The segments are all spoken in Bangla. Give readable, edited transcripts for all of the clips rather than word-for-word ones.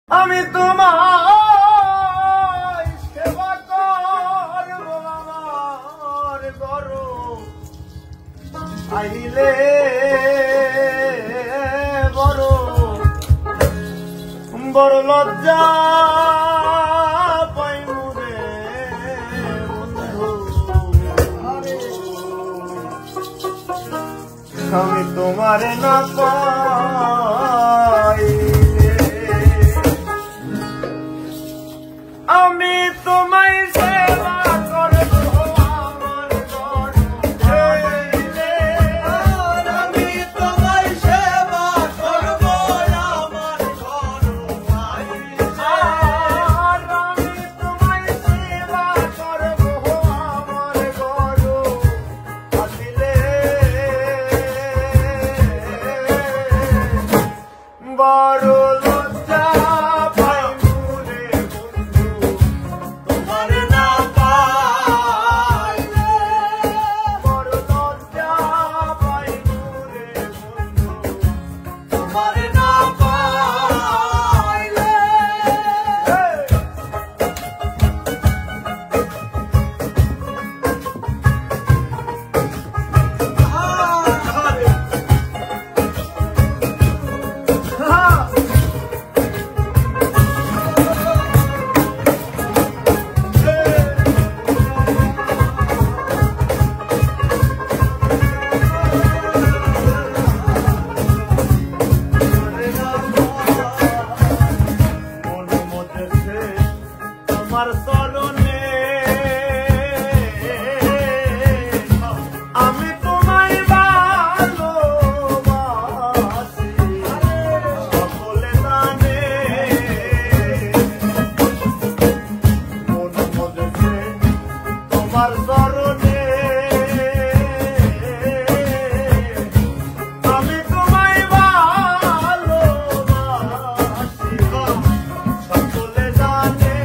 আমি তোমার সেবা করব আমার গরু আইলে বড় বড় লজ্জা পাইমু রে বন্ধু। আমি তোমারে না পাইলে আমি তোমায় সেবা করব আমার গরু আইলে। আমি তোমায় সেবা করব আমার গরু আইলে। আমি তোমায় সেবা করব আমার গরু আইলে। বড় লজ্জা পাইমু রে বন্ধু তোমার না পাইলে। বড় লজ্জা পাইমু রে বন্ধু তোমার না পাইলে। মনে মতেছে তোমার চরণে আমি তোমায় ভালোবাসি সকলে জানে। মনে মতেছে তোমার চরণে আমি তোমায় ভালোবাসি সকলে জানে।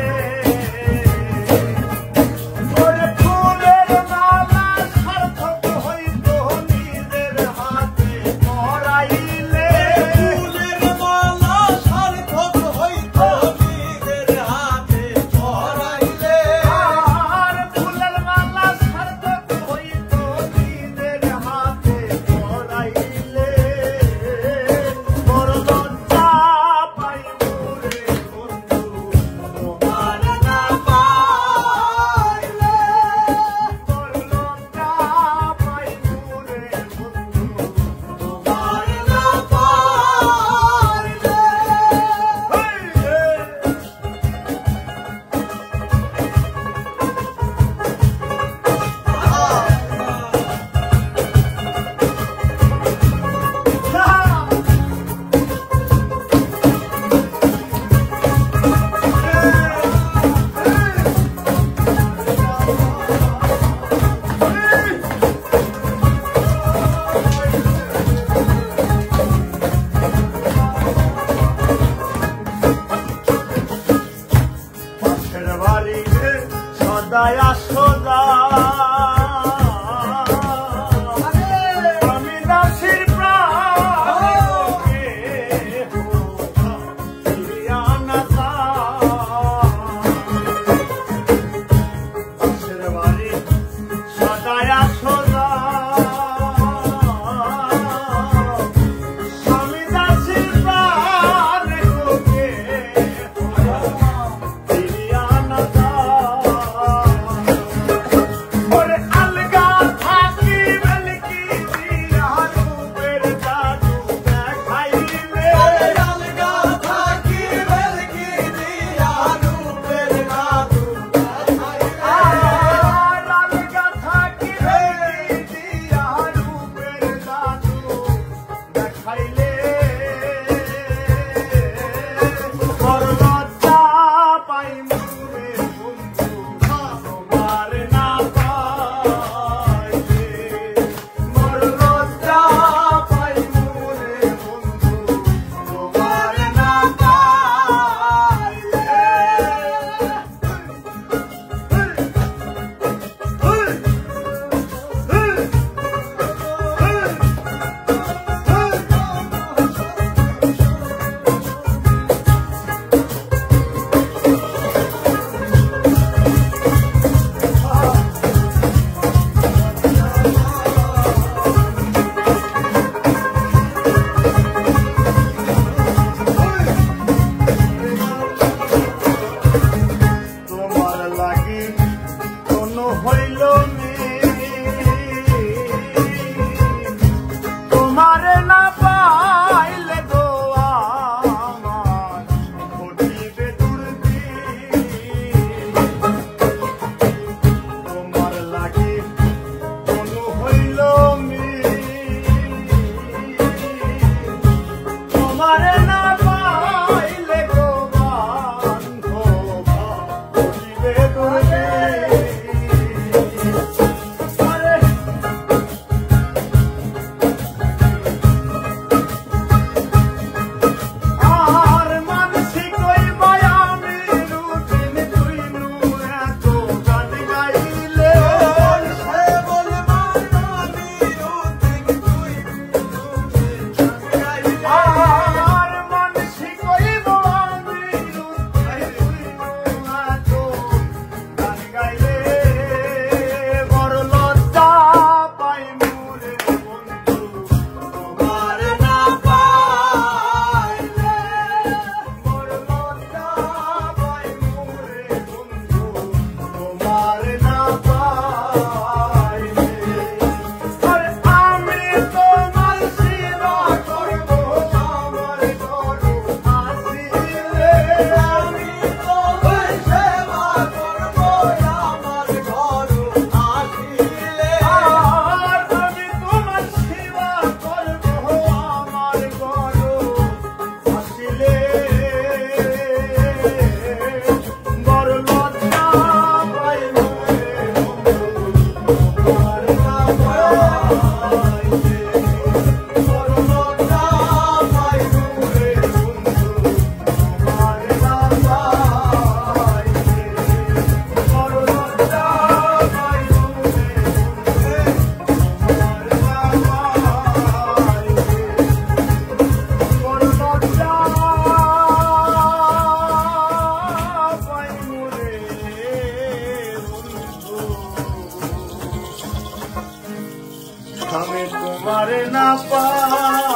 ওরে ফুলের মালা সার্থক হইত নিজের হাতে পরাইলে। ফুলের মালা সার্থক হইত নিজের হাতে পরাইলে। আর ফুলের মালা সার্থক হইত নিজের হাতে পরাইলে। বড় লজ্জা পাইমু রে বন্ধু তোমার না পাইলে। বড় লজ্জা পাইমু রে বন্ধু তোমার না পাইলে। পাশের বাড়িতে সদাই আসোদা আমি দাসীর প্রাণকে ফিরিয়া না পাশের বাড়ি সদাই আসোদা আমি দাসীর প্রাণকে ফিরিয়া না আমি তোমায় সেবা করব আমার ঘর আসিলে আর আমি তোমার সেবা করব আমার ঘর আসিলে বড় লজ্জা পাইব তোমার নামাইতে বড় লজ্জা পাইব রে তোমার নামাইতে বড় লজ্জা পাইব তোমার নামাইতে বড় লজ্জা পাইব রে বন্ধু আমি তোমার না পাই